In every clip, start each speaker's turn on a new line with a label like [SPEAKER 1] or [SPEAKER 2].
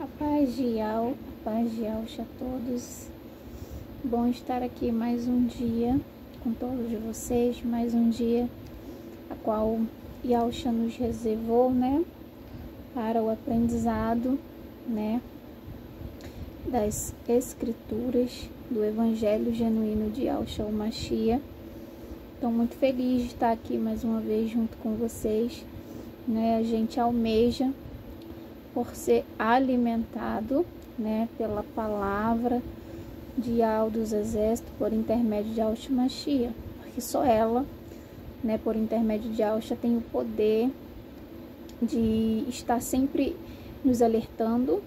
[SPEAKER 1] A paz de Yau, a paz de Yausha a todos. Bom estar aqui mais um dia com todos vocês, mais um dia a qual Yausha nos reservou, para o aprendizado, das escrituras do Evangelho genuíno de Yahshua Mashiach. Estou muito feliz de estar aqui mais uma vez junto com vocês, A gente almeja por ser alimentado, pela palavra de Yahweh dos Exércitos por intermédio de Yahshua Mashiach, porque só ela, por intermédio de Yahshua, tem o poder de estar sempre nos alertando,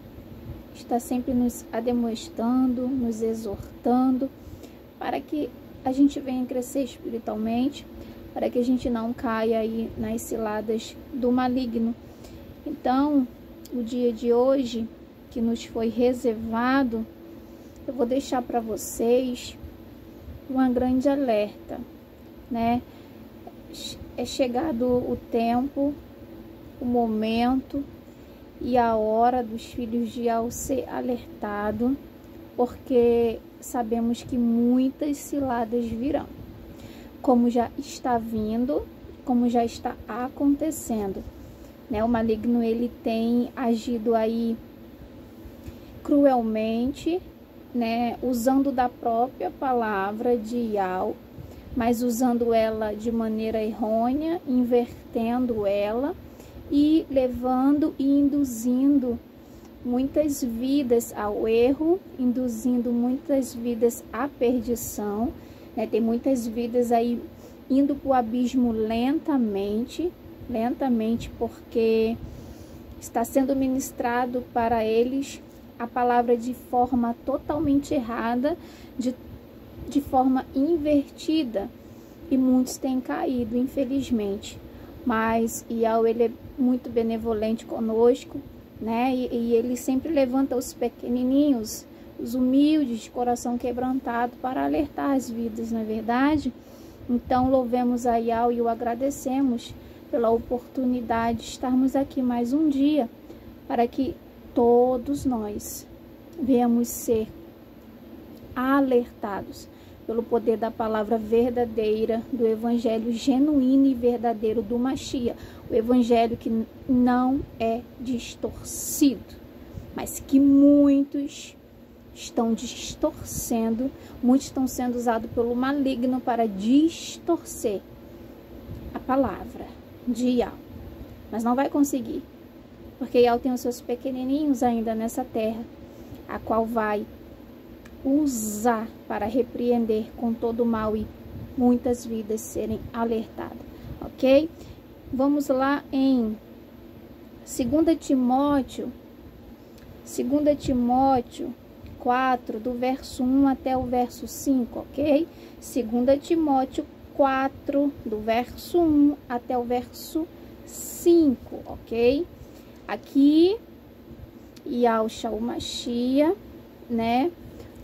[SPEAKER 1] está sempre nos ademoestando, nos exortando, para que a gente venha crescer espiritualmente, para que a gente não caia aí nas ciladas do maligno. Então, o dia de hoje, que nos foi reservado, eu vou deixar para vocês uma grande alerta, É chegado o tempo, o momento e a hora dos filhos de Yahweh ser alertado, porque sabemos que muitas ciladas virão, como já está vindo, como já está acontecendo, O maligno, ele tem agido aí cruelmente, usando da própria palavra de Yahweh, mas usando ela de maneira errônea, invertendo ela e levando e induzindo muitas vidas ao erro, induzindo muitas vidas à perdição, Tem muitas vidas aí indo para o abismo lentamente, porque está sendo ministrado para eles a palavra de forma totalmente errada, de forma invertida, e muitos têm caído, infelizmente. Mas Yahweh, ele é muito benevolente conosco, E ele sempre levanta os pequenininhos, os humildes, de coração quebrantado, para alertar as vidas, não é verdade? Então, louvemos a Yahweh e o agradecemos pela oportunidade de estarmos aqui mais um dia, para que todos nós venhamos ser alertados pelo poder da palavra verdadeira, do evangelho genuíno e verdadeiro do Mashiach, o evangelho que não é distorcido, mas que muitos estão distorcendo, muitos estão sendo usados pelo maligno para distorcer a palavra de Yahweh, mas não vai conseguir, porque Yahweh tem os seus pequenininhos ainda nessa terra, a qual vai usar para repreender com todo o mal e muitas vidas serem alertadas, ok? Vamos lá em 2 Timóteo 4, do verso 1 até o verso 5, ok? 2 Timóteo 4, do verso 1 até o verso 5, ok? Aqui, Yahushua Mashiach,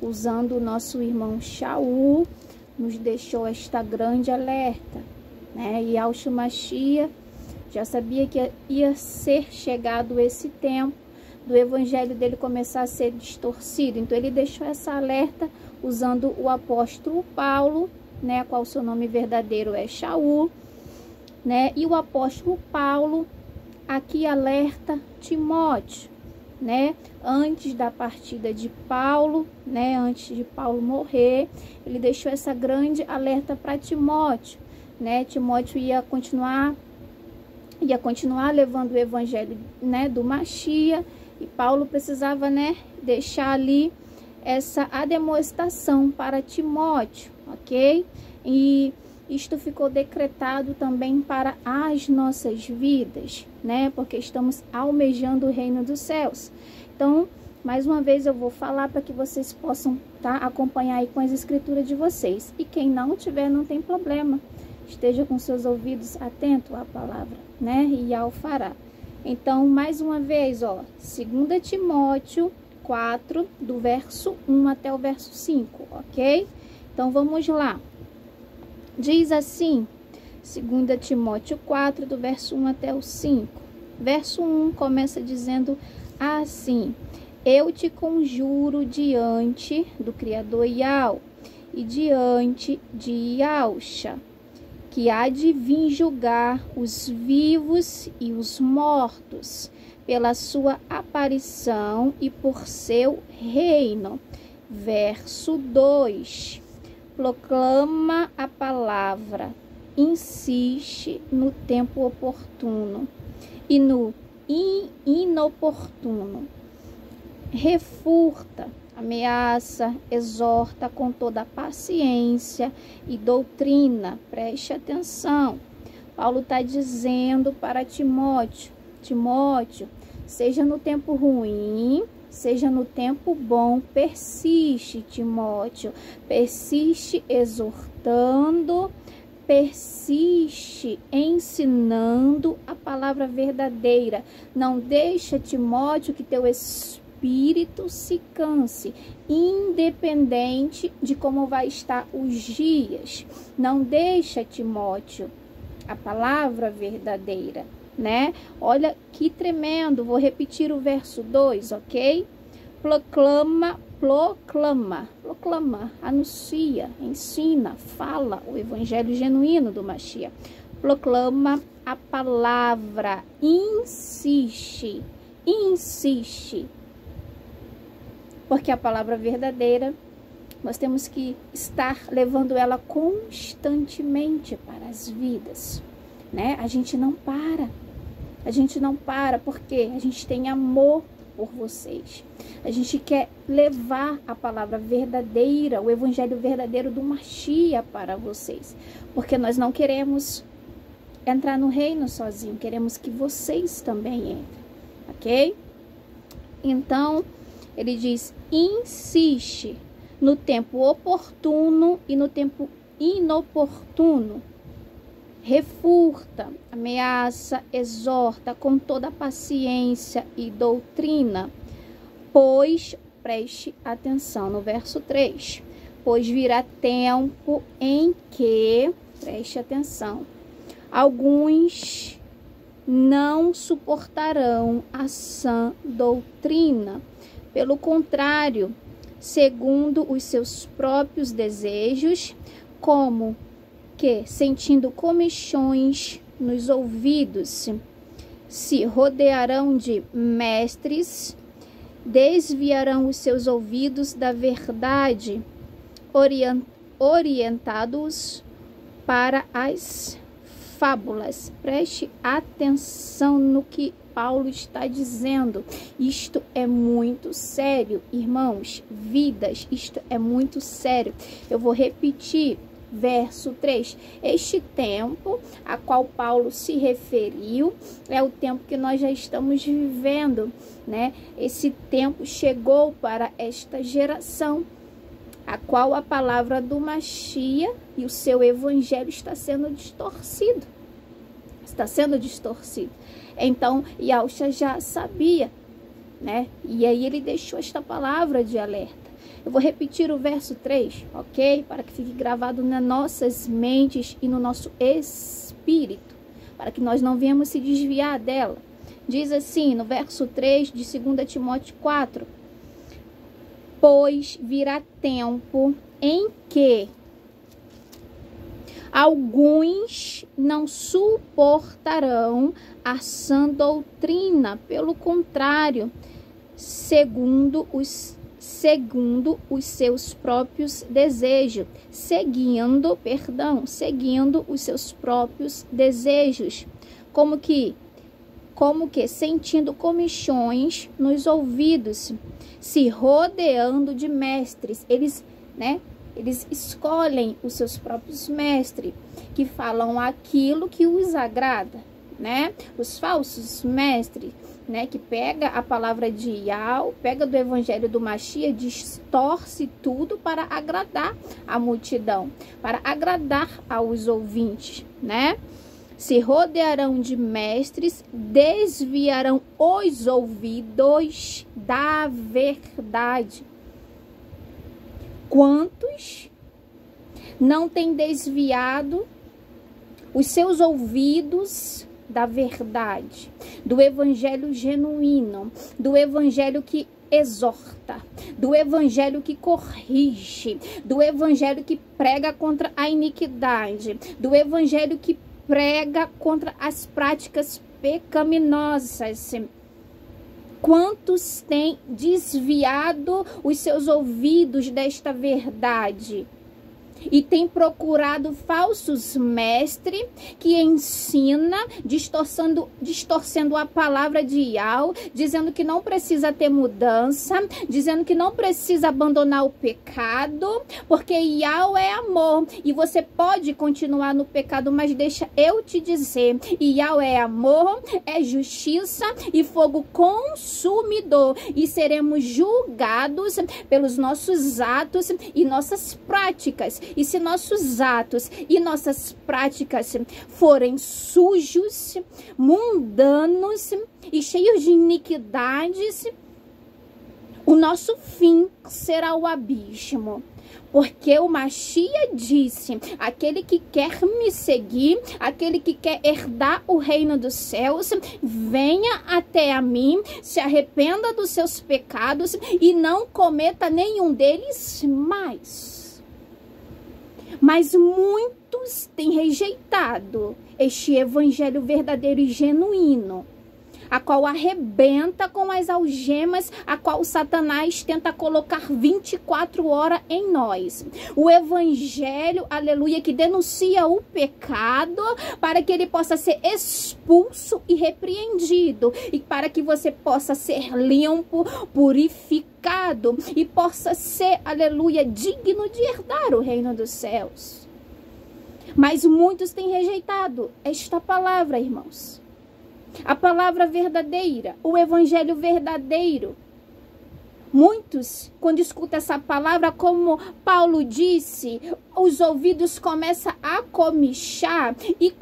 [SPEAKER 1] usando o nosso irmão Shaul, nos deixou esta grande alerta, E Yahushua Mashiach já sabia que ia ser chegado esse tempo do evangelho dele começar a ser distorcido. Então ele deixou essa alerta usando o apóstolo Paulo, qual seu nome verdadeiro é Shaul, E o apóstolo Paulo aqui alerta Timóteo, antes da partida de Paulo, antes de Paulo morrer, ele deixou essa grande alerta para Timóteo, Timóteo ia continuar levando o evangelho, do Mashiach, e Paulo precisava, deixar ali essa ademoestação para Timóteo, ok? E isto ficou decretado também para as nossas vidas, porque estamos almejando o reino dos céus. Então, mais uma vez eu vou falar para que vocês possam acompanhar aí com as escrituras de vocês. E quem não tiver, não tem problema. Esteja com seus ouvidos atentos à palavra, E ao fará. Então, mais uma vez, 2 Timóteo 4, do verso 1 até o verso 5, ok? Então, vamos lá. Diz assim, 2 Timóteo 4, do verso 1 até o 5. Verso 1 começa dizendo assim: eu te conjuro diante do Criador Iau e diante de Iausha, que há de vir julgar os vivos e os mortos, pela sua aparição e por seu reino. Verso 2. Proclama a palavra, insiste no tempo oportuno e no inoportuno. Refuta, ameaça, exorta com toda paciência e doutrina. Preste atenção. Paulo está dizendo para Timóteo: Timóteo, seja no tempo ruim, seja no tempo bom, persiste, Timóteo. Persiste exortando, persiste ensinando a palavra verdadeira. Não deixa, Timóteo, que teu espírito se canse, independente de como vai estar os dias. Não deixa, Timóteo, a palavra verdadeira, né? Olha que tremendo. Vou repetir o verso 2, ok? Proclama, anuncia, ensina, fala o evangelho genuíno do Mashiach. Proclama a palavra, insiste, porque a palavra verdadeira, nós temos que estar levando ela constantemente para as vidas, né? A gente não para porque a gente tem amor por vocês. A gente quer levar a palavra verdadeira, o evangelho verdadeiro do Mashiach para vocês, porque nós não queremos entrar no reino sozinho, queremos que vocês também entrem, ok? Então, ele diz, insiste no tempo oportuno e no tempo inoportuno. Refuta, ameaça, exorta com toda paciência e doutrina. Pois, preste atenção no verso 3. Pois virá tempo em que, preste atenção, alguns não suportarão a sã doutrina. Pelo contrário, segundo os seus próprios desejos, como que, sentindo comichões nos ouvidos, se rodearão de mestres, desviarão os seus ouvidos da verdade, orientados para as fábulas. Preste atenção no que Paulo está dizendo. Isto é muito sério, irmãos, vidas, isto é muito sério. Eu vou repetir. Verso 3, este tempo a qual Paulo se referiu é o tempo que nós já estamos vivendo, né? Esse tempo chegou para esta geração, a qual a palavra do Mashiach e o seu evangelho está sendo distorcido. Então, Iausha já sabia, né? E aí ele deixou esta palavra de alerta. Eu vou repetir o verso 3, ok? Para que fique gravado nas nossas mentes e no nosso espírito, para que nós não venhamos se desviar dela. Diz assim, no verso 3 de 2 Timóteo 4, pois virá tempo em que alguns não suportarão a sã doutrina, pelo contrário, seguindo os seus próprios desejos, seguindo os seus próprios desejos, como que sentindo comichões nos ouvidos, se rodeando de mestres. Eles escolhem os seus próprios mestres, que falam aquilo que os agrada, né? Os falsos mestres, né, que pega a palavra de Iau, pega do evangelho do Mashiach, distorce tudo para agradar a multidão, para agradar aos ouvintes, né? Se rodearão de mestres, desviarão os ouvidos da verdade. Quantos não têm desviado os seus ouvidos da verdade, do evangelho genuíno, do evangelho que exorta, do evangelho que corrige, do evangelho que prega contra a iniquidade, do evangelho que prega contra as práticas pecaminosas. Quantos têm desviado os seus ouvidos desta verdade? E tem procurado falsos mestres que ensina, distorcendo a palavra de Yahweh, dizendo que não precisa ter mudança, dizendo que não precisa abandonar o pecado, porque Yahweh é amor e você pode continuar no pecado, mas deixa eu te dizer, Yahweh é amor, é justiça e fogo consumidor, e seremos julgados pelos nossos atos e nossas práticas. E se nossos atos e nossas práticas forem sujos, mundanos e cheios de iniquidades, o nosso fim será o abismo. Porque o Mashiach disse, aquele que quer me seguir, aquele que quer herdar o reino dos céus, venha até a mim, se arrependa dos seus pecados e não cometa nenhum deles mais. Mas muitos têm rejeitado este evangelho verdadeiro e genuíno, a qual arrebenta com as algemas, a qual Satanás tenta colocar 24 horas em nós. O evangelho, aleluia, que denuncia o pecado para que ele possa ser expulso e repreendido, e para que você possa ser limpo, purificado e possa ser, aleluia, digno de herdar o reino dos céus. Mas muitos têm rejeitado esta palavra, irmãos. A palavra verdadeira, o evangelho verdadeiro. Muitos, quando escutam essa palavra, como Paulo disse, os ouvidos começam a comichar e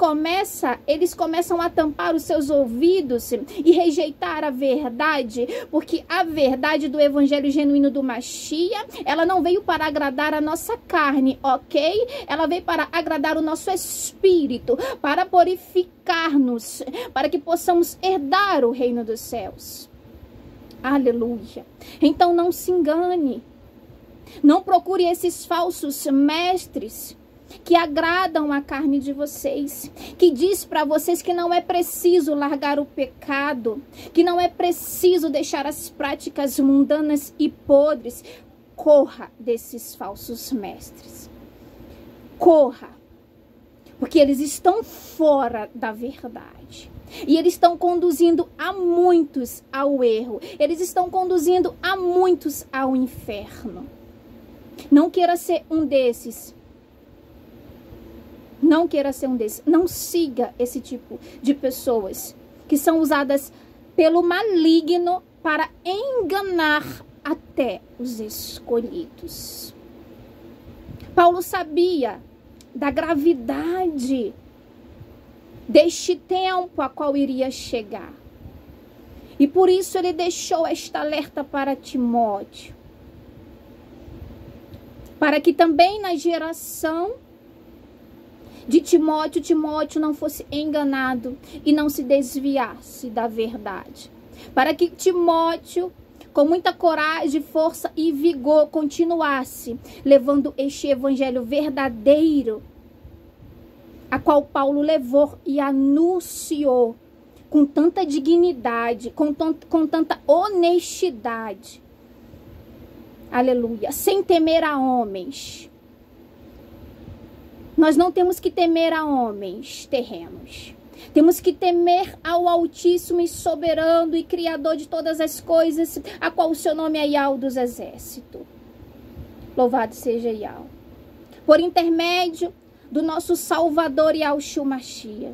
[SPEAKER 1] eles começam a tampar os seus ouvidos e rejeitar a verdade, porque a verdade do evangelho genuíno do Mashiach, ela não veio para agradar a nossa carne, ok? Ela veio para agradar o nosso espírito, para purificar-nos, para que possamos herdar o reino dos céus. Aleluia. Então não se engane. Não procure esses falsos mestres que agradam a carne de vocês, que diz para vocês que não é preciso largar o pecado, que não é preciso deixar as práticas mundanas e podres. Corra desses falsos mestres. Corra. Porque eles estão fora da verdade. E eles estão conduzindo a muitos ao erro. Eles estão conduzindo a muitos ao inferno. Não queira ser um desses. Não queira ser um desses. Não siga esse tipo de pessoas que são usadas pelo maligno para enganar até os escolhidos. Paulo sabia da gravidade deste tempo a qual iria chegar. E por isso ele deixou esta alerta para Timóteo. Para que também na geração de Timóteo não fosse enganado e não se desviasse da verdade. Para que Timóteo, com muita coragem, força e vigor, continuasse levando este evangelho verdadeiro, a qual Paulo levou e anunciou com tanta dignidade, com tanta honestidade. Aleluia. Sem temer a homens. Nós não temos que temer a homens terrenos. Temos que temer ao Altíssimo e Soberano e Criador de todas as coisas, a qual o seu nome é Yahweh dos Exércitos. Louvado seja Yahweh. Por intermédio do nosso Salvador Yahushua Mashiach.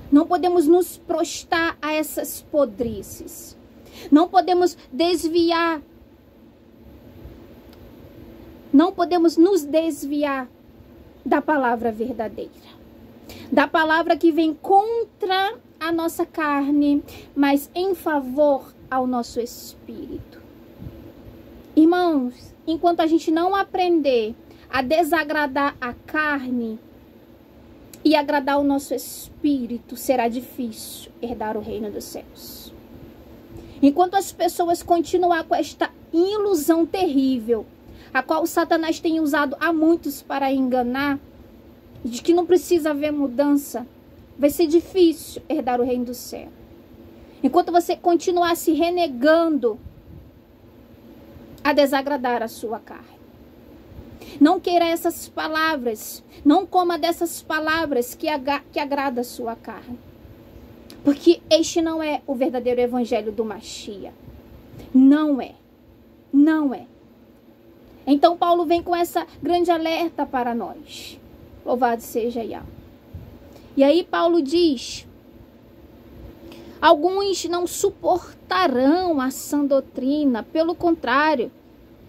[SPEAKER 1] Não podemos nos prostrar a essas podrices. Não podemos desviar. Não podemos nos desviar da palavra verdadeira. Da palavra que vem contra a nossa carne, mas em favor ao nosso espírito. Irmãos, enquanto a gente não aprender a desagradar a carne e agradar o nosso espírito, será difícil herdar o reino dos céus. Enquanto as pessoas continuar com esta ilusão terrível, a qual Satanás tem usado a muitos para enganar, de que não precisa haver mudança, vai ser difícil herdar o reino do céu. Enquanto você continuar se renegando a desagradar a sua carne. Não queira essas palavras, não coma dessas palavras que agrada a sua carne. Porque este não é o verdadeiro evangelho do Mashiach. Não é. Não é. Então Paulo vem com essa grande alerta para nós. Louvado seja Yahweh. E aí Paulo diz: alguns não suportarão a sã doutrina, pelo contrário,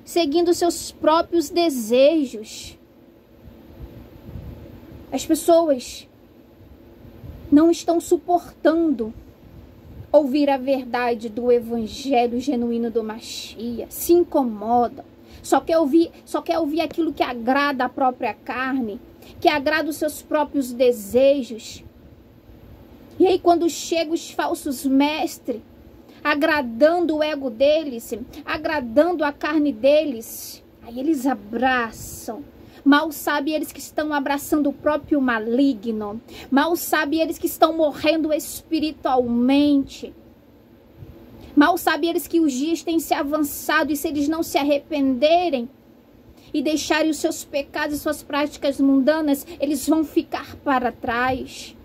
[SPEAKER 1] seguindo seus próprios desejos. As pessoas não estão suportando ouvir a verdade do evangelho genuíno do Mashiach, se incomodam. Só quer ouvir aquilo que agrada a própria carne, que agrada os seus próprios desejos. E aí quando chegam os falsos mestres, agradando o ego deles, agradando a carne deles, aí eles abraçam. Mal sabem eles que estão abraçando o próprio maligno. Mal sabem eles que estão morrendo espiritualmente. Mal sabem eles que os dias têm se avançado e se eles não se arrependerem e deixarem os seus pecados e suas práticas mundanas, eles vão ficar para trás.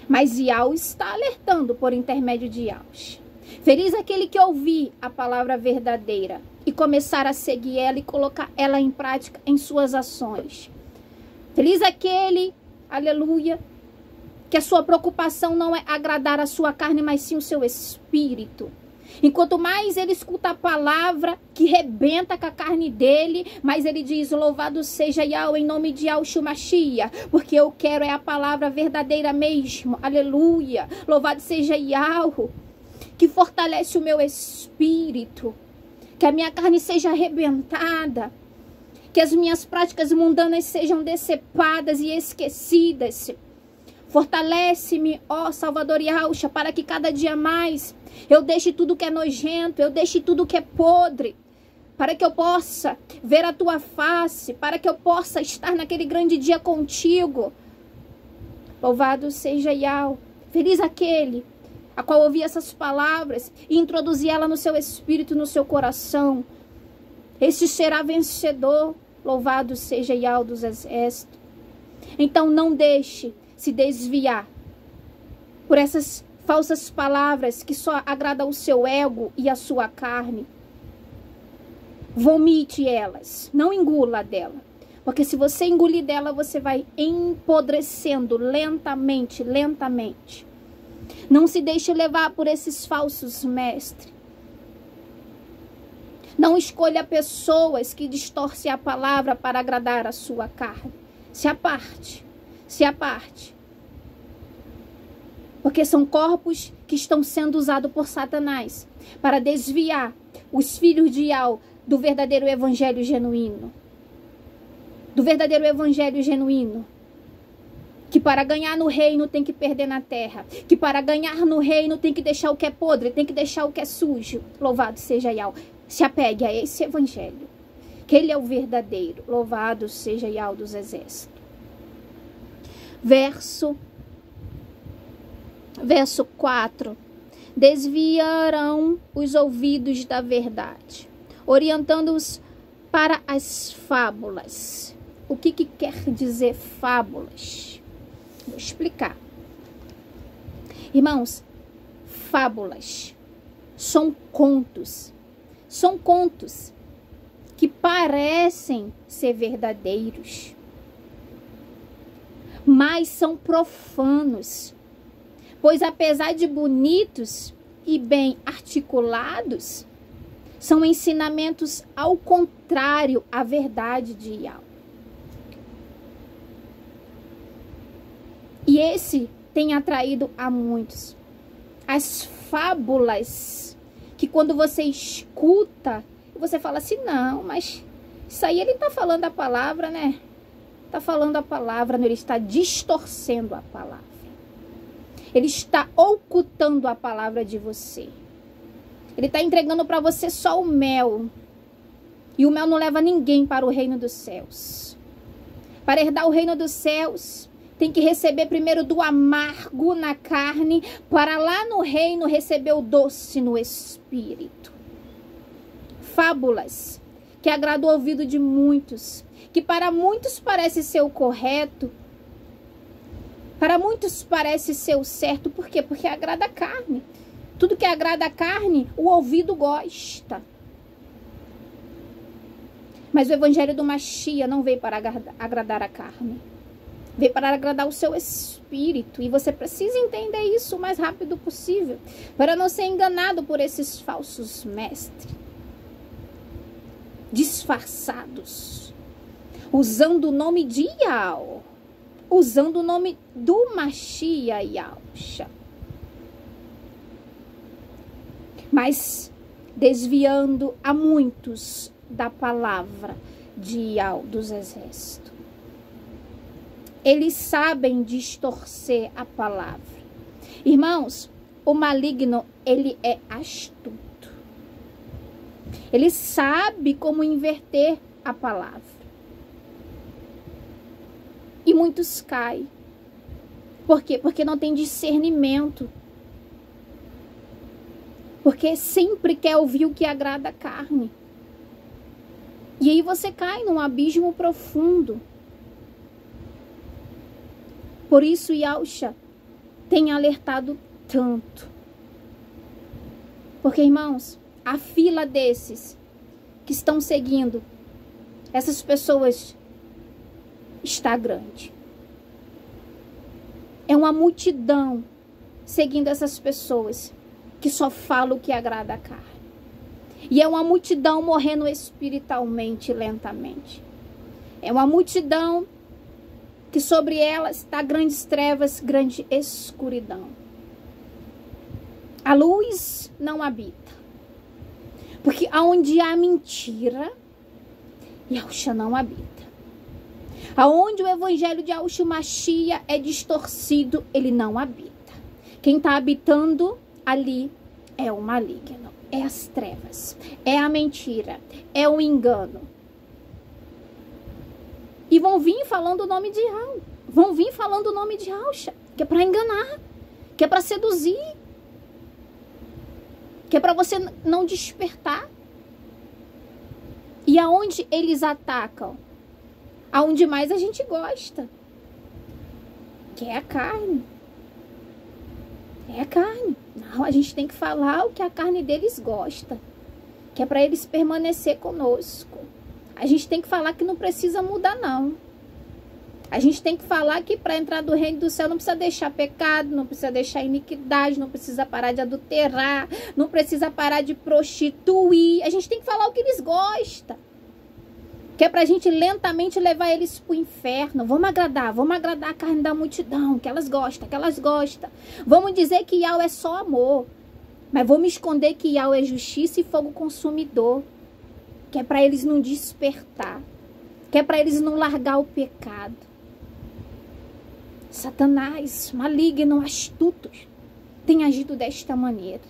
[SPEAKER 1] Mas Yahweh está alertando por intermédio de Yahweh. Feliz aquele que ouvir a palavra verdadeira e começar a seguir ela e colocar ela em prática em suas ações. Feliz aquele, aleluia, que a sua preocupação não é agradar a sua carne, mas sim o seu espírito. Enquanto mais ele escuta a palavra que rebenta com a carne dele, mais ele diz: louvado seja Yahweh, em nome de Yahshua Mashiach, porque eu quero é a palavra verdadeira mesmo, aleluia. Louvado seja Yahweh, que fortalece o meu espírito, que a minha carne seja arrebentada, que as minhas práticas mundanas sejam decepadas e esquecidas. Fortalece-me, ó Salvador Yahushua, para que cada dia mais eu deixe tudo que é nojento, eu deixe tudo que é podre, para que eu possa ver a tua face, para que eu possa estar naquele grande dia contigo. Louvado seja Yahweh. Feliz aquele a qual ouvir essas palavras e introduzir ela no seu espírito, no seu coração. Este será vencedor. Louvado seja Yahweh dos exércitos. Então não deixe se desviar por essas falsas palavras que só agradam o seu ego e a sua carne. Vomite elas, não engula dela. Porque se você engolir dela, você vai empodrecendo lentamente, lentamente. Não se deixe levar por esses falsos mestres. Não escolha pessoas que distorcem a palavra para agradar a sua carne. Se aparte. Se aparte. Porque são corpos que estão sendo usados por Satanás para desviar os filhos de Yahweh do verdadeiro evangelho genuíno. Do verdadeiro evangelho genuíno. Que para ganhar no reino tem que perder na terra. Que para ganhar no reino tem que deixar o que é podre, tem que deixar o que é sujo. Louvado seja Yahweh. Se apegue a esse evangelho. Que ele é o verdadeiro. Louvado seja Yahweh dos exércitos. Verso 4. Desviarão os ouvidos da verdade, orientando-os para as fábulas. O que quer dizer fábulas? Vou explicar. Irmãos, fábulas são contos. São contos que parecem ser verdadeiros, mas são profanos. Pois apesar de bonitos e bem articulados, são ensinamentos ao contrário à verdade de Yahweh. E esse tem atraído a muitos. As fábulas, que quando você escuta, você fala assim: não, mas isso aí ele está falando a palavra, né? está falando a palavra, não, ele está distorcendo a palavra. Ele está ocultando a palavra de você. Ele está entregando para você só o mel. E o mel não leva ninguém para o reino dos céus. Para herdar o reino dos céus, tem que receber primeiro do amargo na carne, para lá no reino receber o doce no espírito. Fábulas que agradam o ouvido de muitos, que para muitos parece ser o correto, para muitos parece ser o certo. Por quê? Porque agrada a carne. Tudo que agrada a carne, o ouvido gosta. Mas o evangelho do Mashiach não veio para agradar a carne. Veio para agradar o seu espírito. E você precisa entender isso o mais rápido possível, para não ser enganado por esses falsos mestres. Disfarçados. Usando o nome de Yahweh. Usando o nome do Mashiach Yahusha. Mas desviando a muitos da palavra de Yahweh dos exércitos. Eles sabem distorcer a palavra. Irmãos, o maligno, ele é astuto. Ele sabe como inverter a palavra. E muitos caem. Por quê? Porque não tem discernimento. Porque sempre quer ouvir o que agrada a carne. E aí você cai num abismo profundo. Por isso Yahusha tem alertado tanto. Porque, irmãos, a fila desses que estão seguindo essas pessoas está grande. É uma multidão seguindo essas pessoas que só falam o que agrada a carne. E é uma multidão morrendo espiritualmente, lentamente. É uma multidão que sobre ela está grandes trevas, grande escuridão. A luz não habita. Porque onde há mentira, Yahusha não habita. Aonde o evangelho de Yahusha Mashiach é distorcido, ele não habita. Quem está habitando ali é o maligno, é as trevas, é a mentira, é o engano. E vão vir falando o nome de Yahweh, vão vir falando o nome de Yahusha, que é para enganar, que é para seduzir, que é para você não despertar. E aonde eles atacam? Aonde mais a gente gosta, que é a carne. É a carne. Não, a gente tem que falar o que a carne deles gosta, que é para eles permanecer conosco. A gente tem que falar que não precisa mudar, não. A gente tem que falar que para entrar do reino do céu não precisa deixar pecado, não precisa deixar iniquidade, não precisa parar de adulterar, não precisa parar de prostituir. A gente tem que falar o que eles gostam, que é pra gente lentamente levar eles pro inferno. Vamos agradar a carne da multidão, que elas gostam, Vamos dizer que Yahweh é só amor, mas vamos esconder que Yahweh é justiça e fogo consumidor, que é pra eles não despertar, que é pra eles não largar o pecado. Satanás, maligno, astuto, tem agido desta maneira.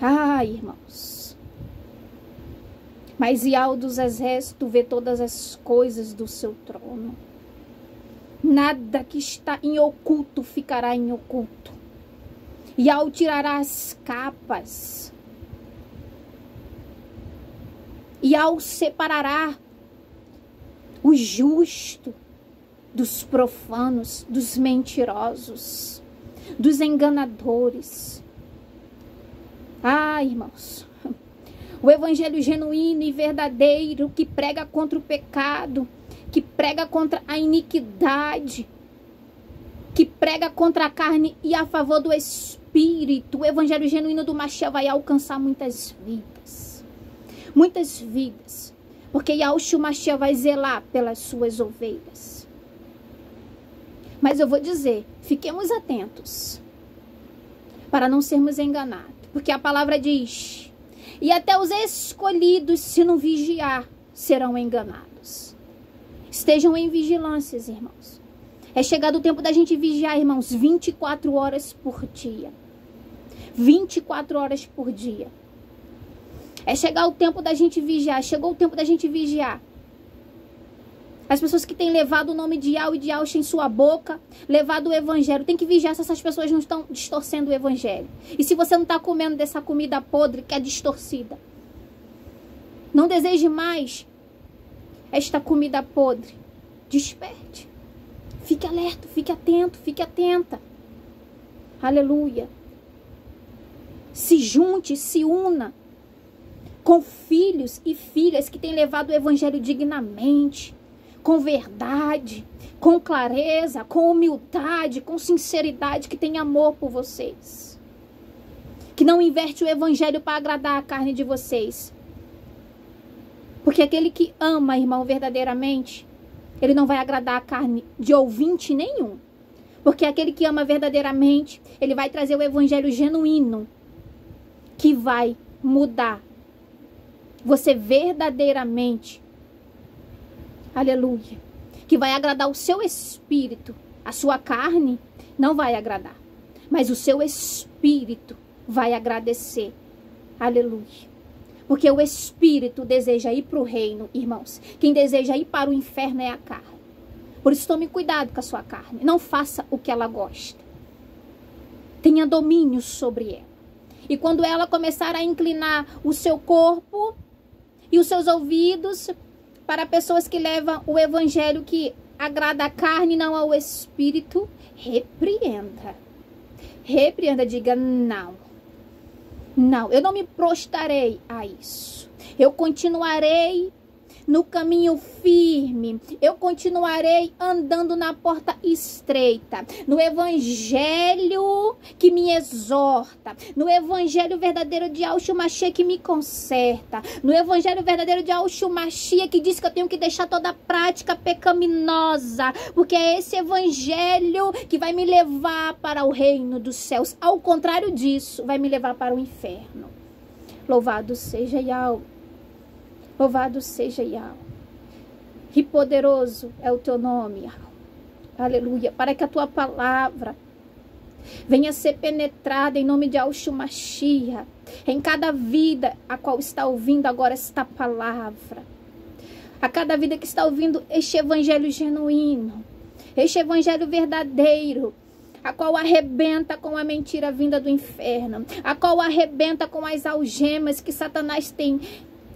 [SPEAKER 1] Ah, irmãos. Mas Yahweh dos exércitos vê todas as coisas do seu trono. Nada que está em oculto ficará em oculto. Yahweh tirará as capas. Yahweh separará o justo dos profanos, dos mentirosos, dos enganadores. Ah, irmãos. O evangelho genuíno e verdadeiro que prega contra o pecado, que prega contra a iniquidade, que prega contra a carne e a favor do espírito. O evangelho genuíno do Mashiach vai alcançar muitas vidas. Muitas vidas. Porque Yahusha Mashiach vai zelar pelas suas ovelhas. Mas eu vou dizer, fiquemos atentos para não sermos enganados. Porque a palavra diz: e até os escolhidos, se não vigiar, serão enganados. Estejam em vigilâncias, irmãos. É chegado o tempo da gente vigiar, irmãos, 24 horas por dia. 24 horas por dia. É chegar o tempo da gente vigiar. Chegou o tempo da gente vigiar. As pessoas que têm levado o nome de Yahweh e de Yahshua em sua boca, levado o evangelho, tem que vigiar se essas pessoas não estão distorcendo o evangelho. E se você não está comendo dessa comida podre que é distorcida, não deseje mais esta comida podre. Desperte. Fique alerta, fique atento, fique atenta. Aleluia. Se junte, se una com filhos e filhas que têm levado o evangelho dignamente, com verdade, com clareza, com humildade, com sinceridade, que tem amor por vocês. Que não inverte o evangelho para agradar a carne de vocês. Porque aquele que ama, irmão, verdadeiramente, ele não vai agradar a carne de ouvinte nenhum. Porque aquele que ama verdadeiramente, ele vai trazer o evangelho genuíno, que vai mudar você verdadeiramente. Aleluia. Que vai agradar o seu espírito. A sua carne não vai agradar. Mas o seu espírito vai agradecer. Aleluia. Porque o espírito deseja ir para o reino, irmãos. Quem deseja ir para o inferno é a carne. Por isso tome cuidado com a sua carne. Não faça o que ela gosta. Tenha domínio sobre ela. E quando ela começar a inclinar o seu corpo e os seus ouvidos para pessoas que levam o evangelho que agrada a carne, não ao espírito, repreenda. Repreenda, diga não. Não, eu não me prostrarei a isso. Eu continuarei no caminho firme. Eu continuarei andando na porta estreita. No evangelho que me exorta. No evangelho verdadeiro de Yahshua Mashiach que me conserta. No evangelho verdadeiro de Yahshua Mashiach que diz que eu tenho que deixar toda prática pecaminosa. Porque é esse evangelho que vai me levar para o reino dos céus. Ao contrário disso, vai me levar para o inferno. Louvado seja Yahweh. Louvado seja Yahweh. E poderoso é o teu nome, Yahweh. Aleluia. Para que a tua palavra venha ser penetrada em nome de Yahshua Mashiach em cada vida a qual está ouvindo agora esta palavra. A cada vida que está ouvindo este evangelho genuíno, este evangelho verdadeiro, a qual arrebenta com a mentira vinda do inferno, a qual arrebenta com as algemas que Satanás tem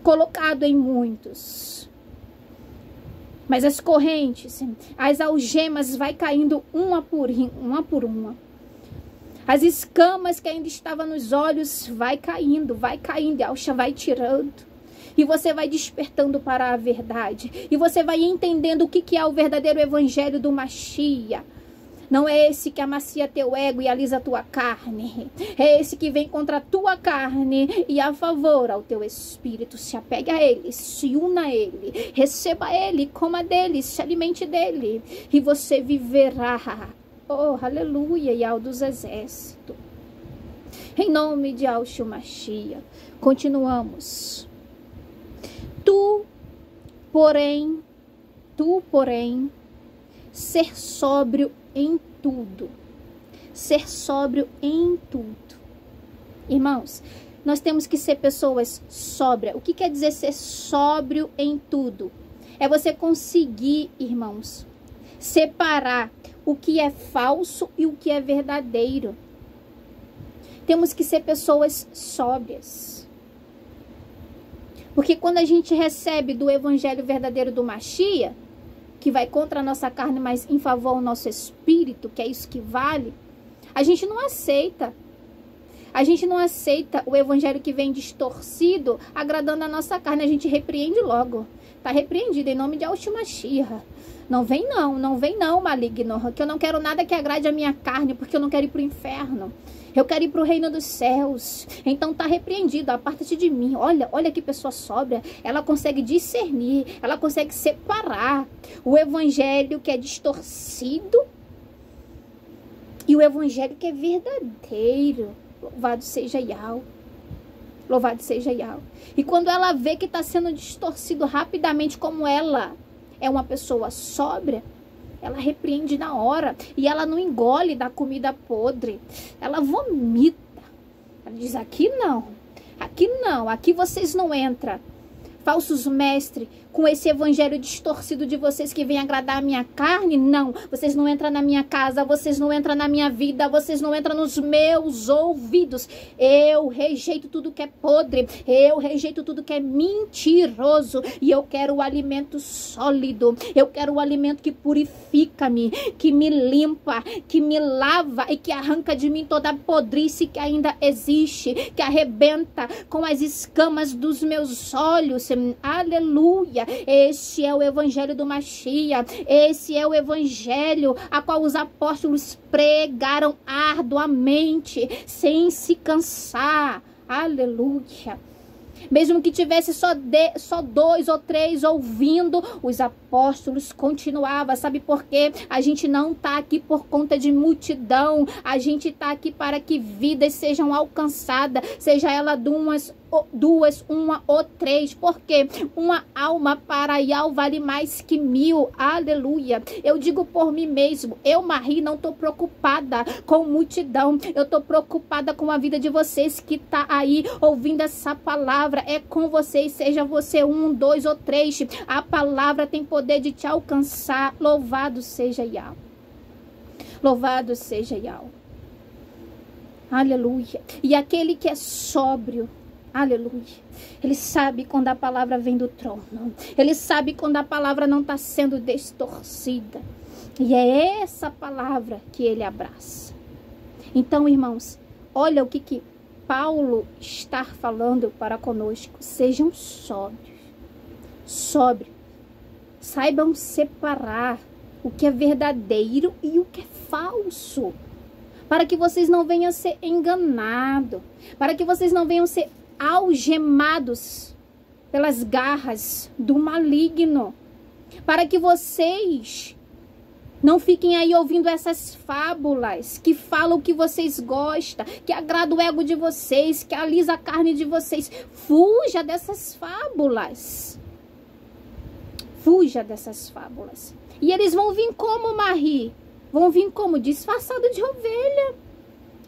[SPEAKER 1] colocado em muitos. Mas as correntes, as algemas vai caindo uma por uma. As escamas que ainda estavam nos olhos vai caindo, e a Yahshua vai tirando. E você vai despertando para a verdade. E você vai entendendo o que é o verdadeiro evangelho do Mashiach. Não é esse que amacia teu ego e alisa tua carne. É esse que vem contra a tua carne e a favor ao teu espírito. Se apegue a ele, se una a ele, receba ele, coma dele, se alimente dele. E você viverá. Oh, aleluia, Yahweh dos exércitos. Em nome de Yahshua Mashiach. Continuamos. Tu, porém, ser sóbrio em tudo. Ser sóbrio em tudo. Irmãos, nós temos que ser pessoas sóbrias. O que quer dizer ser sóbrio em tudo? É você conseguir, irmãos, separar o que é falso e o que é verdadeiro. Temos que ser pessoas sóbrias. Porque quando a gente recebe do evangelho verdadeiro do Mashiach, que vai contra a nossa carne, mas em favor ao nosso espírito, que é isso que vale, a gente não aceita. A gente não aceita o evangelho que vem distorcido, agradando a nossa carne. A gente repreende logo. Está repreendido em nome de Yahshua Mashiach. Não vem não, maligno, que eu não quero nada que agrade a minha carne, porque eu não quero ir para o inferno. Eu quero ir para o reino dos céus. Então tá repreendido, aparta-te de mim. Olha que pessoa sóbria. Ela consegue discernir, ela consegue separar o evangelho que é distorcido e o evangelho que é verdadeiro. Louvado seja Yahweh. Louvado seja Yahweh. E quando ela vê que está sendo distorcido rapidamente, como ela é uma pessoa sóbria, ela repreende na hora e ela não engole da comida podre. Ela vomita. Ela diz, aqui não, aqui vocês não entram. Falsos mestres, com esse evangelho distorcido de vocês que vem agradar a minha carne, não. Vocês não entram na minha casa, vocês não entram na minha vida, vocês não entram nos meus ouvidos. Eu rejeito tudo que é podre, eu rejeito tudo que é mentiroso. E eu quero o alimento sólido, eu quero o alimento que purifica-me, que me limpa, que me lava e que arranca de mim toda a podrice que ainda existe, que arrebenta com as escamas dos meus olhos. Aleluia! Este é o evangelho do Mashiach. Esse é o evangelho a qual os apóstolos pregaram arduamente, sem se cansar. Aleluia! Mesmo que tivesse só 2 ou 3 ouvindo, os apóstolos continuavam. Sabe por quê? A gente não está aqui por conta de multidão. A gente está aqui para que vidas sejam alcançadas. Seja ela duas, uma ou 3. Porque uma alma para Yahweh vale mais que 1000. Aleluia. Eu digo por mim mesmo. Eu, Marie, não estou preocupada com multidão. Eu estou preocupada com a vida de vocês que está aí ouvindo essa palavra. É com vocês, seja você 1, 2 ou 3. A palavra tem poder de te alcançar. Louvado seja Yahweh. Louvado seja Yahweh. Aleluia. E aquele que é sóbrio, aleluia, ele sabe quando a palavra vem do trono. Ele sabe quando a palavra não está sendo distorcida. E é essa palavra que ele abraça. Então, irmãos, olha o que Paulo está falando para conosco. Sejam sóbrios. Sóbrios. Saibam separar o que é verdadeiro e o que é falso. Para que vocês não venham ser enganados. Para que vocês não venham ser algemados pelas garras do maligno. Para que vocês não fiquem aí ouvindo essas fábulas que falam o que vocês gostam, que agrada o ego de vocês, que alisa a carne de vocês. Fuja dessas fábulas. Fuja dessas fábulas. E eles vão vir como, Marie? Vão vir como? Disfarçado de ovelha.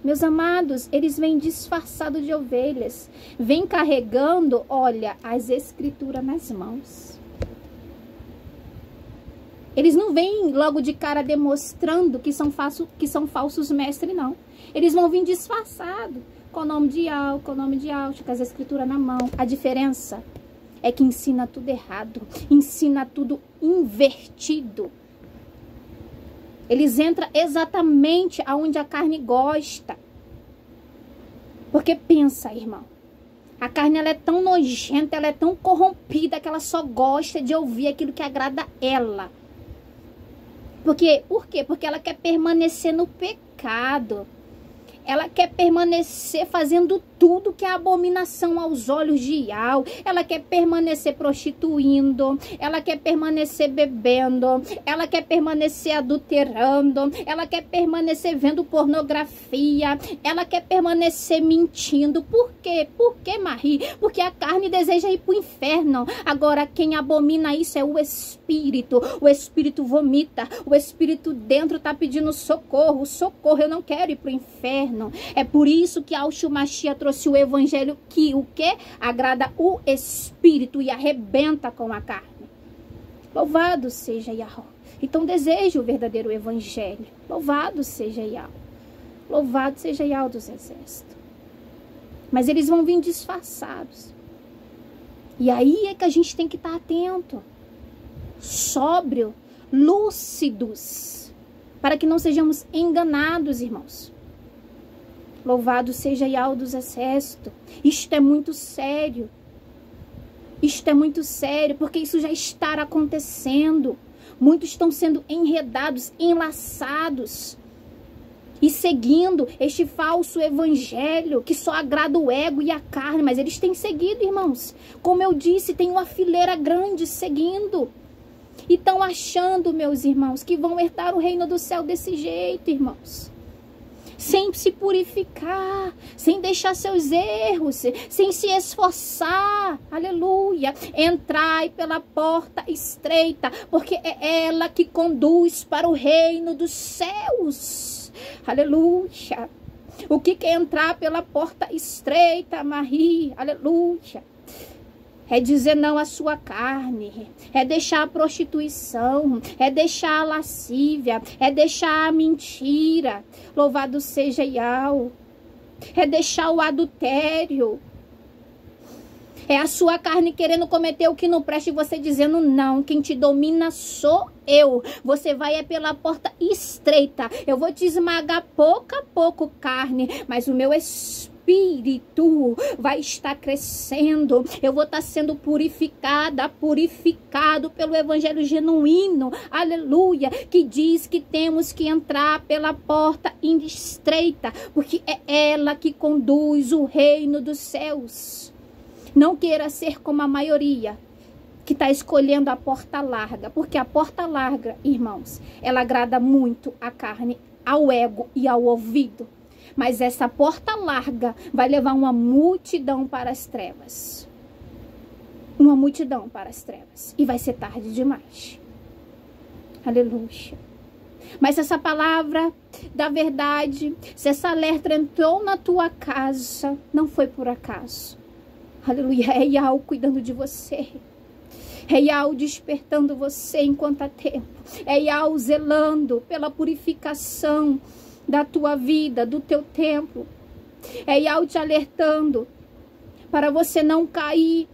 [SPEAKER 1] Meus amados, eles vêm disfarçados de ovelhas. Vêm carregando, olha, as escrituras nas mãos. Eles não vêm logo de cara demonstrando que são falsos mestres, não. Eles vão vir disfarçados, com o nome de Yahweh, com as escrituras na mão. A diferença é que ensina tudo errado, ensina tudo invertido. Eles entram exatamente aonde a carne gosta. Porque pensa, irmão, a carne ela é tão nojenta, ela é tão corrompida que ela só gosta de ouvir aquilo que agrada ela. Por quê? Porque ela quer permanecer no pecado. Ela quer permanecer fazendo tudo que é abominação aos olhos de Yahweh. Ela quer permanecer prostituindo. Ela quer permanecer bebendo. Ela quer permanecer adulterando. Ela quer permanecer vendo pornografia. Ela quer permanecer mentindo. Por quê? Por quê, Marie? Porque a carne deseja ir para o inferno. Agora, quem abomina isso é o Espírito. O Espírito vomita. O Espírito dentro está pedindo socorro. Socorro, eu não quero ir para o inferno. É por isso que Yahshua Mashiach trouxe o evangelho que o que? Agrada o Espírito e arrebenta com a carne. Louvado seja Yahweh. Então deseje o verdadeiro evangelho. Louvado seja Yahweh. Louvado seja Yahweh dos exércitos. Mas eles vão vir disfarçados. E aí é que a gente tem que estar atento. Sóbrio, lúcidos. Para que não sejamos enganados, irmãos. Louvado seja Yahweh dos exércitos. Isto é muito sério. Isto é muito sério, porque isso já está acontecendo. Muitos estão sendo enredados, enlaçados e seguindo este falso evangelho que só agrada o ego e a carne. Mas eles têm seguido, irmãos. Como eu disse, tem uma fileira grande seguindo. E estão achando, meus irmãos, que vão herdar o reino do céu desse jeito, irmãos. sem se purificar, sem deixar seus erros, sem se esforçar, aleluia. Entrai pela porta estreita, porque é ela que conduz para o reino dos céus, aleluia. O que é entrar pela porta estreita, Maria, aleluia? É dizer não à sua carne, é deixar a prostituição, é deixar a lascívia, é deixar a mentira, louvado seja Yahweh, é deixar o adultério, é a sua carne querendo cometer o que não presta e você dizendo não, quem te domina sou eu, você vai pela porta estreita, eu vou te esmagar pouco a pouco, carne, mas o meu espírito vai estar crescendo, eu vou estar sendo purificado pelo evangelho genuíno, aleluia, que diz que temos que entrar pela porta estreita, porque é ela que conduz o reino dos céus. Não queira ser como a maioria que está escolhendo a porta larga, porque a porta larga, irmãos, ela agrada muito à carne, ao ego e ao ouvido. Mas essa porta larga vai levar uma multidão para as trevas. Uma multidão para as trevas. E vai ser tarde demais. Aleluia. Mas se essa palavra da verdade, se essa alerta entrou na tua casa, não foi por acaso. Aleluia. É Yahweh cuidando de você. É Yahweh despertando você enquanto há tempo. É Yahweh zelando pela purificação da tua vida, do teu templo. É Yahweh te alertando para você não cair.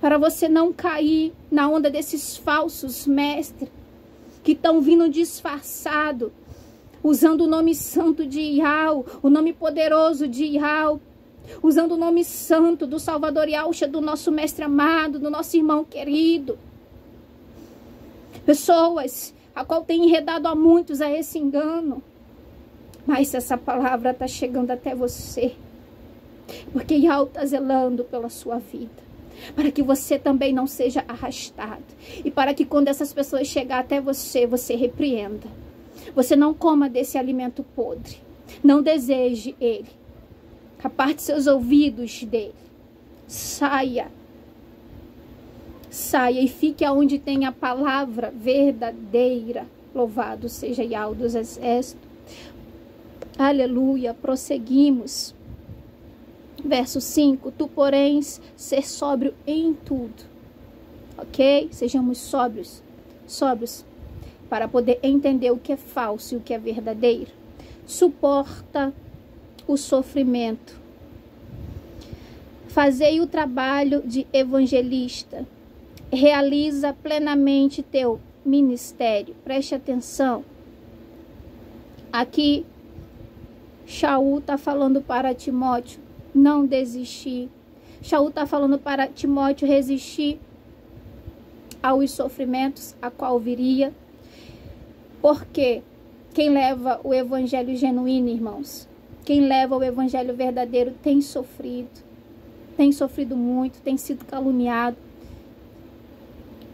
[SPEAKER 1] Para você não cair na onda desses falsos mestres que estão vindo disfarçado, usando o nome santo de Yahweh, o nome poderoso de Yahweh, usando o nome santo do Salvador Yahusha, do nosso mestre amado, do nosso irmão querido. Pessoas a qual tem enredado a muitos a esse engano. Mas se essa palavra está chegando até você, porque Yahweh está zelando pela sua vida, para que você também não seja arrastado, e para que quando essas pessoas chegar até você, você repreenda. Você não coma desse alimento podre, não deseje ele, aparte seus ouvidos dele, saia e fique aonde tem a palavra verdadeira. Louvado seja Yahweh dos exércitos. Aleluia. Prosseguimos. Verso 5. Tu, porém, ser sóbrio em tudo. Ok? Sejamos sóbrios. Sóbrios. Para poder entender o que é falso e o que é verdadeiro. Suporta o sofrimento. Fazei o trabalho de evangelista. Realiza plenamente teu ministério. Preste atenção. Aqui, Shaul está falando para Timóteo não desistir. Shaul está falando para Timóteo resistir aos sofrimentos a qual viria. Porque quem leva o evangelho genuíno, irmãos, quem leva o evangelho verdadeiro tem sofrido muito, tem sido caluniado.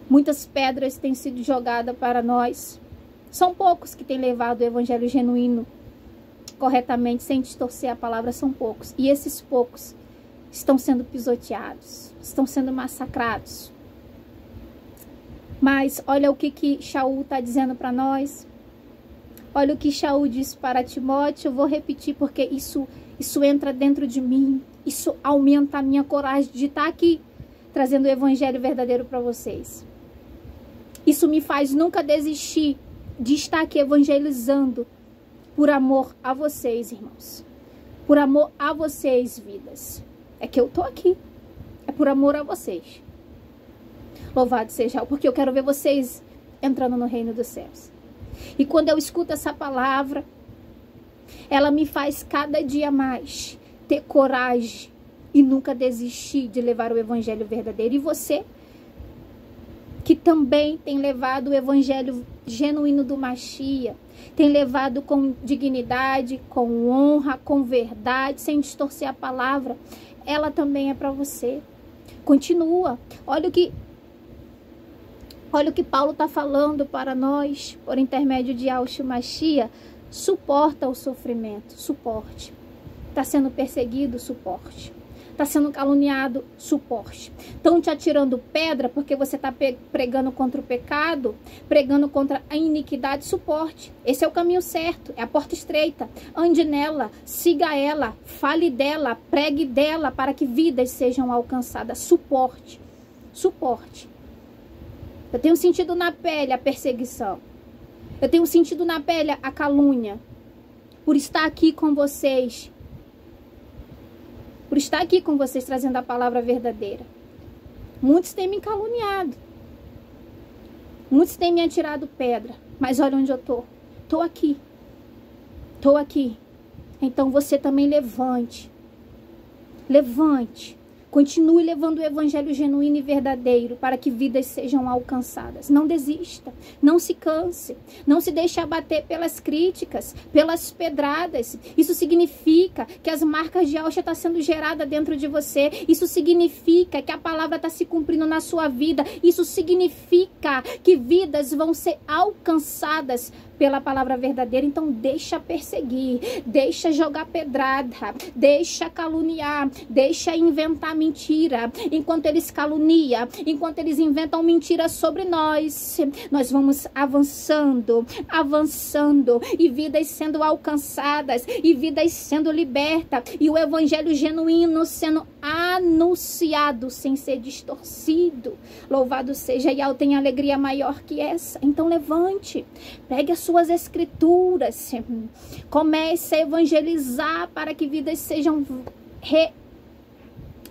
[SPEAKER 1] Muitas pedras têm sido jogadas para nós. São poucos que têm levado o evangelho genuíno corretamente, sem distorcer a palavra, são poucos. E esses poucos estão sendo pisoteados, estão sendo massacrados. Mas olha o que Shaul está dizendo para nós. Olha o que Shaul disse para Timóteo. Eu vou repetir porque isso entra dentro de mim. Isso aumenta a minha coragem de estar aqui, trazendo o evangelho verdadeiro para vocês. Isso me faz nunca desistir de estar aqui evangelizando por amor a vocês, irmãos. Por amor a vocês, vidas. É que eu tô aqui. É por amor a vocês. Louvado seja, porque eu quero ver vocês entrando no reino dos céus. E quando eu escuto essa palavra, ela me faz cada dia mais ter coragem e nunca desistir de levar o evangelho verdadeiro. E você, que também tem levado o evangelho genuíno do Mashiach, tem levado com dignidade, com honra, com verdade, sem distorcer a palavra, ela também é para você. Continua. Olha o que Paulo está falando para nós, por intermédio de Yahshua Mashiach, Suporta o sofrimento, suporte. Está sendo perseguido, suporte. Está sendo caluniado, suporte. Estão te atirando pedra porque você está pregando contra o pecado, pregando contra a iniquidade, suporte. Esse é o caminho certo, é a porta estreita. Ande nela, siga ela, fale dela, pregue dela para que vidas sejam alcançadas. Suporte, suporte. Eu tenho sentido na pele a perseguição. Eu tenho sentido na pele a calúnia. Por estar aqui com vocês. Por estar aqui com vocês trazendo a palavra verdadeira. Muitos têm me caluniado. Muitos têm me atirado pedra. Mas olha onde eu tô. Tô aqui. Tô aqui. Então você também levante. Levante. Continue levando o evangelho genuíno e verdadeiro para que vidas sejam alcançadas. Não desista, não se canse, não se deixe abater pelas críticas, pelas pedradas. Isso significa que as marcas de Yahshua estão sendo geradas dentro de você. Isso significa que a palavra está se cumprindo na sua vida. Isso significa que vidas vão ser alcançadas pela palavra verdadeira. Então deixa perseguir, deixa jogar pedrada, deixa caluniar, deixa inventar mentira. Enquanto eles caluniam, enquanto eles inventam mentiras sobre nós, nós vamos avançando, avançando, e vidas sendo alcançadas, e vidas sendo libertas, e o evangelho genuíno sendo anunciado sem ser distorcido. Louvado seja Yahweh, tem alegria maior que essa. Então levante, pegue as suas escrituras, comece a evangelizar para que vidas sejam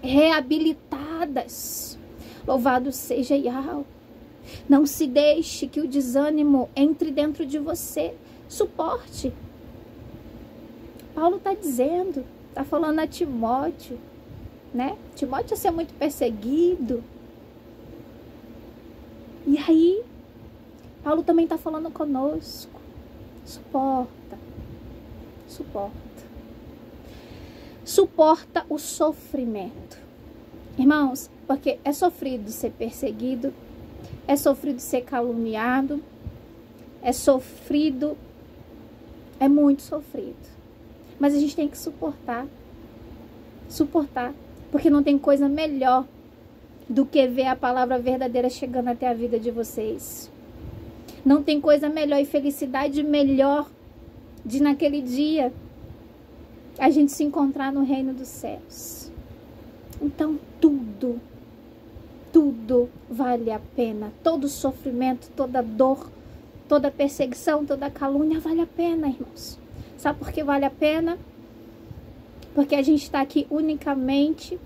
[SPEAKER 1] reabilitadas. Louvado seja Yahweh. Não se deixe que o desânimo entre dentro de você. Suporte. Paulo está dizendo, está falando a Timóteo, né? Timóteo ia ser muito perseguido. E aí, Paulo também está falando conosco. Suporta. Suporta. Suporta o sofrimento. Irmãos, porque é sofrido ser perseguido, é sofrido ser caluniado, é sofrido, é muito sofrido. Mas a gente tem que suportar. Suportar. Porque não tem coisa melhor do que ver a palavra verdadeira chegando até a vida de vocês. Não tem coisa melhor e felicidade melhor de naquele dia a gente se encontrar no reino dos céus. Então tudo vale a pena. Todo sofrimento, toda dor, toda perseguição, toda calúnia vale a pena, irmãos. Sabe por que vale a pena? Porque a gente está aqui unicamente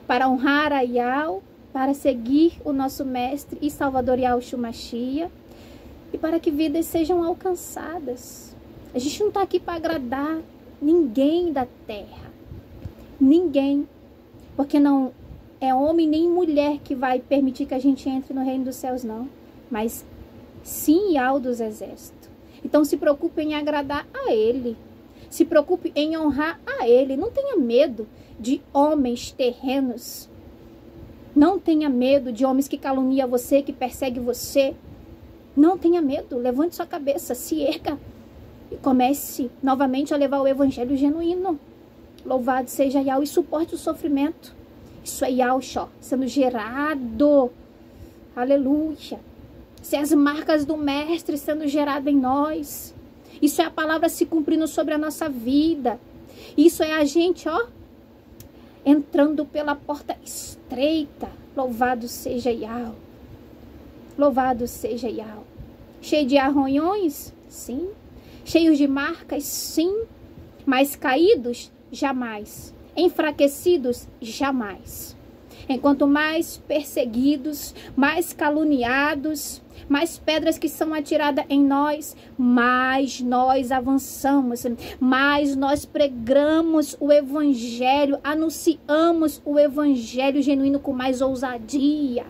[SPEAKER 1] para honrar a Yahweh, para seguir o nosso mestre e salvador Yahshua Mashiach, e para que vidas sejam alcançadas. A gente não está aqui para agradar ninguém da terra. Ninguém. Porque não é homem nem mulher que vai permitir que a gente entre no reino dos céus, não. Mas sim Yahweh dos exércitos. Então se preocupe em agradar a Ele. Se preocupe em honrar a Ele. Não tenha medo de homens terrenos. Não tenha medo de homens que caluniam você, que perseguem você. Não tenha medo. Levante sua cabeça, se erga e comece novamente a levar o evangelho genuíno. Louvado seja Yahweh, e suporte o sofrimento. Isso é Yahshua sendo gerado. Aleluia. Isso é as marcas do mestre sendo gerado em nós. Isso é a palavra se cumprindo sobre a nossa vida. Isso é a gente, ó, entrando pela porta estreita. Louvado seja Yahweh. Louvado seja Yahweh. Cheio de arranhões? Sim. Cheios de marcas? Sim. Mas caídos? Jamais. Enfraquecidos? Jamais. Enquanto mais perseguidos, mais caluniados, mais pedras que são atiradas em nós, mais nós avançamos, mais nós pregamos o evangelho, anunciamos o evangelho genuíno com mais ousadia,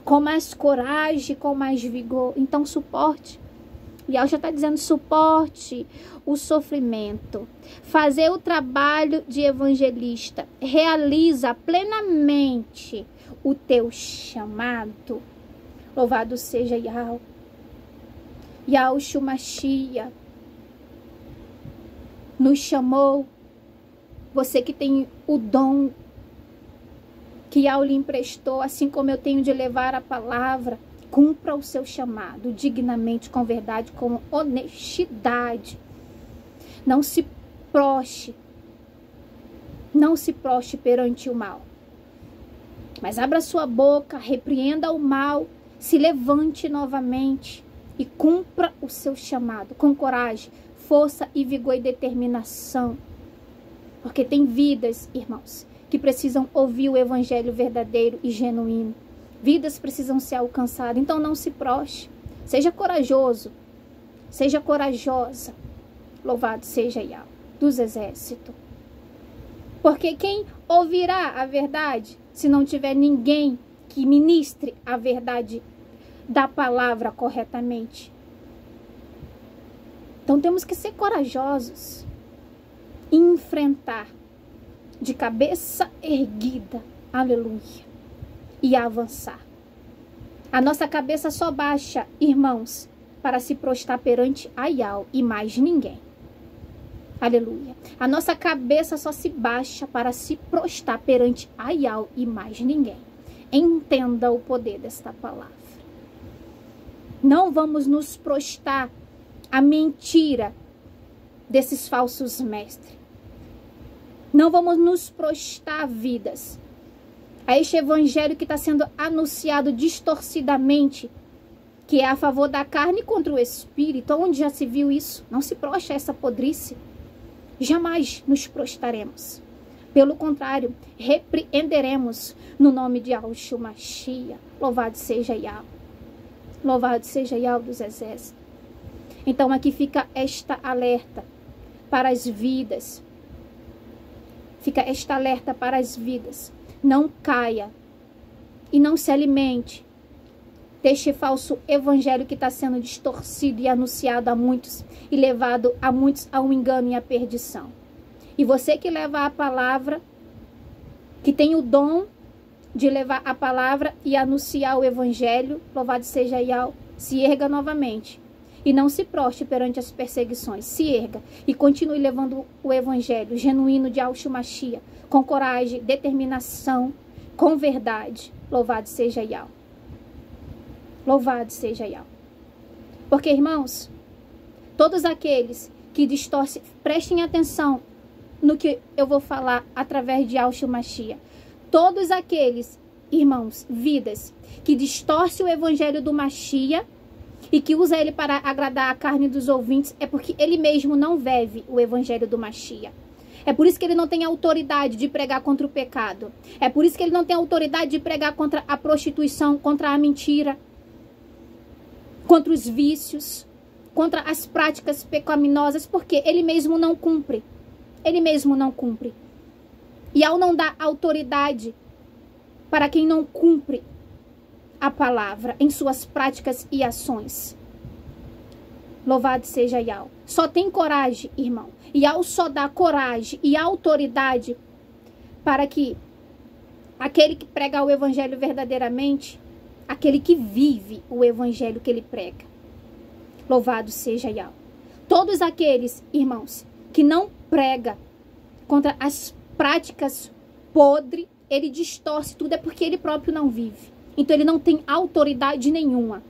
[SPEAKER 1] com mais coragem, com mais vigor. Então suporte. E ela já está dizendo, suporte o sofrimento. Fazer o trabalho de evangelista. Realiza plenamente o teu chamado. Louvado seja Yahweh. Yahshua Mashiach. nos chamou, você que tem o dom que Yahweh lhe emprestou, assim como eu tenho de levar a palavra, cumpra o seu chamado dignamente, com verdade, com honestidade. Não se proste. Não se proste perante o mal. Mas abra sua boca, repreenda o mal, se levante novamente e cumpra o seu chamado com coragem, força e vigor e determinação. Porque tem vidas, irmãos, que precisam ouvir o evangelho verdadeiro e genuíno. Vidas precisam ser alcançadas. Então não se proste. Seja corajoso. Seja corajosa. Louvado seja Yahweh dos exércitos. Porque quem ouvirá a verdade se não tiver ninguém que ministre a verdade da palavra corretamente? Então temos que ser corajosos e enfrentar de cabeça erguida, aleluia, e avançar. A nossa cabeça só baixa, irmãos, para se prostrar perante a Yahweh e mais ninguém. Aleluia. A nossa cabeça só se baixa para se prostrar perante a Yahweh e mais ninguém. Entenda o poder desta palavra. Não vamos nos prostrar à mentira desses falsos mestres. Não vamos nos prostrar a vidas, a este evangelho que está sendo anunciado distorcidamente, que é a favor da carne contra o espírito. Onde já se viu isso? Não se prostra a essa podrice. Jamais nos prostraremos. Pelo contrário, repreenderemos no nome de Yahshua Mashiach. Louvado seja Yahweh. Louvado seja Yahweh dos exércitos. Então aqui fica esta alerta para as vidas. Fica esta alerta para as vidas. Não caia e não se alimente deste falso evangelho que está sendo distorcido e anunciado a muitos e levado a muitos ao engano e à perdição. E você que leva a palavra, que tem o dom de levar a palavra e anunciar o evangelho, louvado seja Yahweh, se erga novamente. E não se proste perante as perseguições. Se erga e continue levando o evangelho genuíno de Yahshua Mashiach, com coragem, determinação, com verdade. Louvado seja Yahweh. Louvado seja Yahweh. Porque, irmãos, todos aqueles que distorcem, prestem atenção no que eu vou falar através de Yahshua Mashiach. Todos aqueles, irmãos, vidas, que distorcem o evangelho do Mashiach e que usa ele para agradar a carne dos ouvintes, é porque ele mesmo não vive o evangelho do Mashiach. É por isso que ele não tem autoridade de pregar contra o pecado. É por isso que ele não tem autoridade de pregar contra a prostituição, contra a mentira, contra os vícios, contra as práticas pecaminosas, porque ele mesmo não cumpre. Ele mesmo não cumpre. E ao não dar autoridade para quem não cumpre a palavra em suas práticas e ações. Louvado seja Yahweh. Só tem coragem, irmão. E ao só dar coragem e autoridade para que aquele que prega o evangelho verdadeiramente, aquele que vive o evangelho que ele prega. Louvado seja Yahweh. Todos aqueles, irmãos, que não prega contra as práticas podres, ele distorce tudo, é porque ele próprio não vive. Então ele não tem autoridade nenhuma.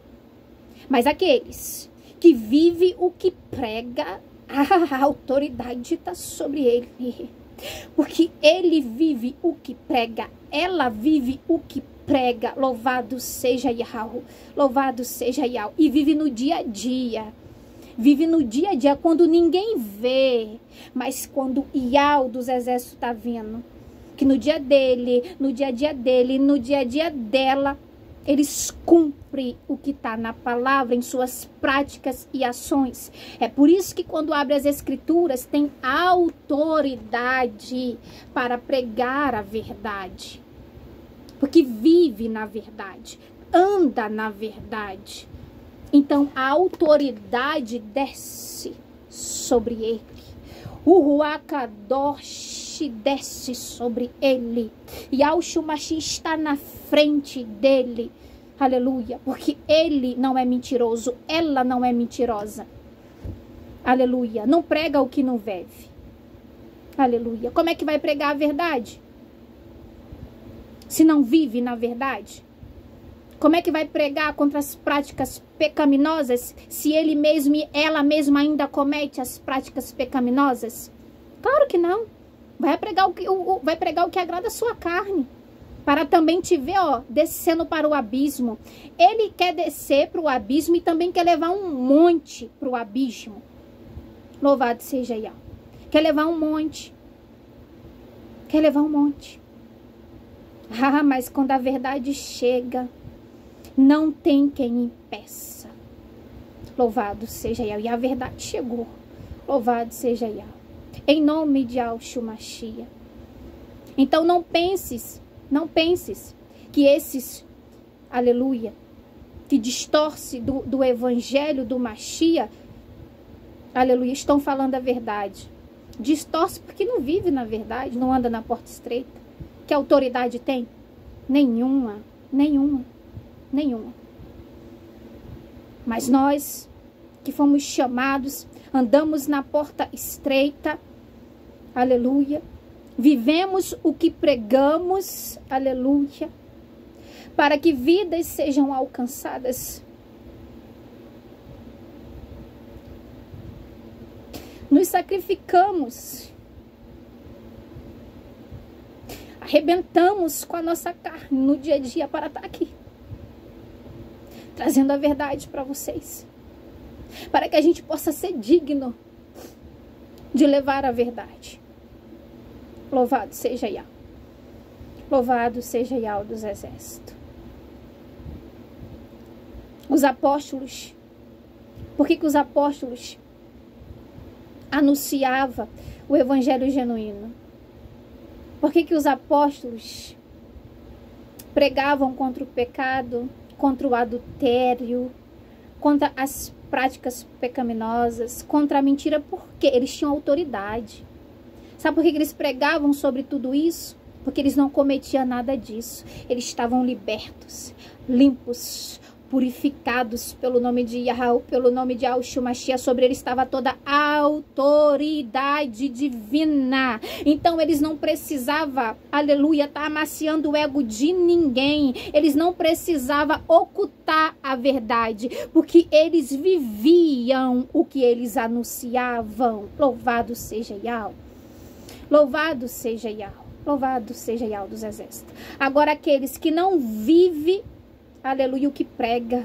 [SPEAKER 1] Mas aqueles que vivem o que prega, a autoridade está sobre ele. Porque ele vive o que prega, ela vive o que prega. Louvado seja Yahweh, louvado seja Yahweh. E vive no dia a dia. Vive no dia a dia, quando ninguém vê, mas quando Yahweh dos exércitos está vendo. Que no dia dele, no dia a dia dele, no dia a dia dela, eles cumprem o que está na palavra, em suas práticas e ações. É por isso que quando abre as escrituras, tem autoridade para pregar a verdade. Porque vive na verdade, anda na verdade. Então a autoridade desce sobre ele. O Ruach Kadosh desce sobre ele. E Yahshua Mashiach está na frente dele. Aleluia. Porque ele não é mentiroso. Ela não é mentirosa. Aleluia. Não prega o que não vive. Aleluia. Como é que vai pregar a verdade? Se não vive na verdade? Como é que vai pregar contra as práticas pecaminosas se ele mesmo e ela mesma ainda comete as práticas pecaminosas? Claro que não. Vai pregar o que agrada a sua carne. Para também te ver, ó, descendo para o abismo. Ele quer descer para o abismo e também quer levar um monte para o abismo. Louvado seja Yahweh. Quer levar um monte. Quer levar um monte. Ah, mas quando a verdade chega, não tem quem impeça. Louvado seja Yahweh. E a verdade chegou. Louvado seja Yahweh. Em nome de Yahshua Mashiach. Então não penses que esses, aleluia, que distorce do evangelho do Mashiach, aleluia, estão falando a verdade. Distorce porque não vive na verdade, não anda na porta estreita. Que autoridade tem? Nenhuma. Mas nós que fomos chamados, andamos na porta estreita, aleluia, vivemos o que pregamos, aleluia, para que vidas sejam alcançadas. Nos sacrificamos, arrebentamos com a nossa carne no dia a dia para estar aqui, trazendo a verdade para vocês, para que a gente possa ser digno de levar a verdade. Louvado seja Yahweh. Louvado seja Yahweh dos exércitos. Os apóstolos, por que os apóstolos anunciavam o evangelho genuíno? Por que os apóstolos pregavam contra o pecado, contra o adultério, contra as práticas pecaminosas, contra a mentira? Porque eles tinham autoridade. Sabe por que eles pregavam sobre tudo isso? Porque eles não cometiam nada disso. Eles estavam libertos, limpos, purificados pelo nome de Yahweh, pelo nome de Yahshua Mashiach. Sobre eles estava toda a autoridade divina. Então eles não precisavam, aleluia, estar amaciando o ego de ninguém. Eles não precisavam ocultar a verdade, porque eles viviam o que eles anunciavam. Louvado seja Yahweh. Louvado seja Yahweh. Louvado seja Yahweh dos exércitos. Agora aqueles que não vivem, aleluia, o que prega,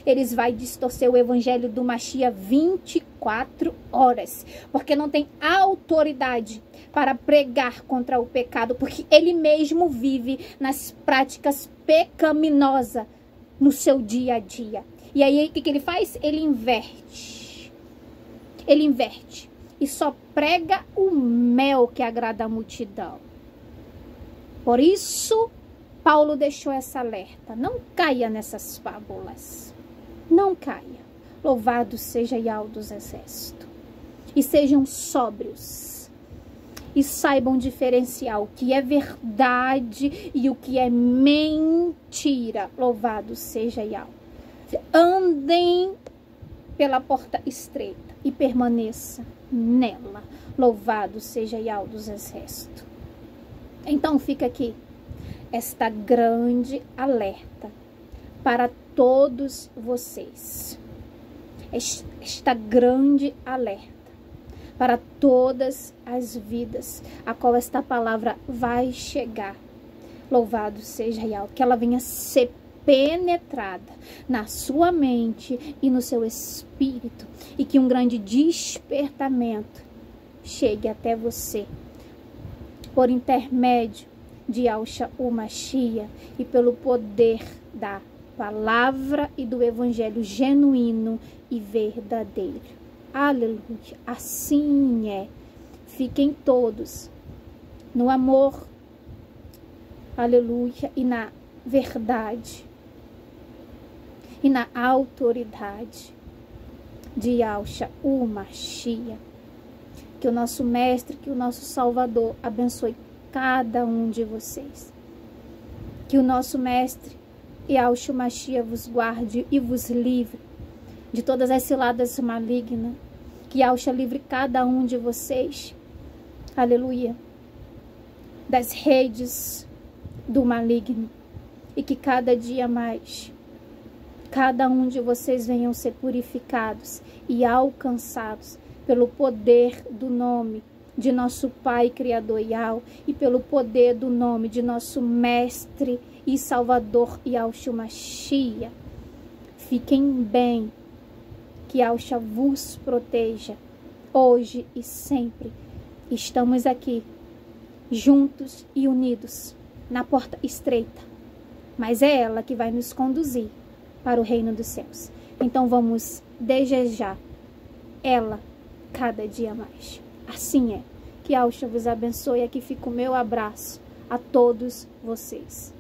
[SPEAKER 1] eles vão distorcer o evangelho do Mashiach 24 horas. Porque não tem autoridade para pregar contra o pecado. Porque ele mesmo vive nas práticas pecaminosas no seu dia a dia. E aí o que ele faz? Ele inverte. Ele inverte. E só prega o mel que agrada a multidão. Por isso, Paulo deixou essa alerta. Não caia nessas fábulas. Não caia. Louvado seja Yahweh dos exércitos. E sejam sóbrios. E saibam diferenciar o que é verdade e o que é mentira. Louvado seja Yahweh. Andem pela porta estreita e permaneça nela. Louvado seja Yahweh dos exércitos. Então fica aqui esta grande alerta para todos vocês. Esta grande alerta para todas as vidas a qual esta palavra vai chegar. Louvado seja Yahweh. Que ela venha ser penetrada na sua mente e no seu espírito, e que um grande despertamento chegue até você por intermédio de Yahshua Mashiach e pelo poder da palavra e do evangelho genuíno e verdadeiro. Aleluia. Assim é. Fiquem todos no amor, aleluia, e na verdade e na autoridade de Yahshua Mashiach. Que o nosso mestre, que o nosso Salvador abençoe cada um de vocês. Que o nosso mestre Yahshua Mashiach vos guarde e vos livre de todas as ciladas malignas. Que Yahshua livre cada um de vocês aleluia, das redes do maligno, e que cada dia mais, cada um de vocês venham ser purificados e alcançados pelo poder do nome de nosso Pai Criador Yahweh e pelo poder do nome de nosso Mestre e Salvador Yahshua Mashiach. Fiquem bem, que Yahshua vos proteja, hoje e sempre. Estamos aqui, juntos e unidos, na porta estreita, mas é ela que vai nos conduzir para o reino dos céus. Então vamos desejar ela cada dia mais. Assim é. Que Yahshua vos abençoe. Aqui fica o meu abraço a todos vocês.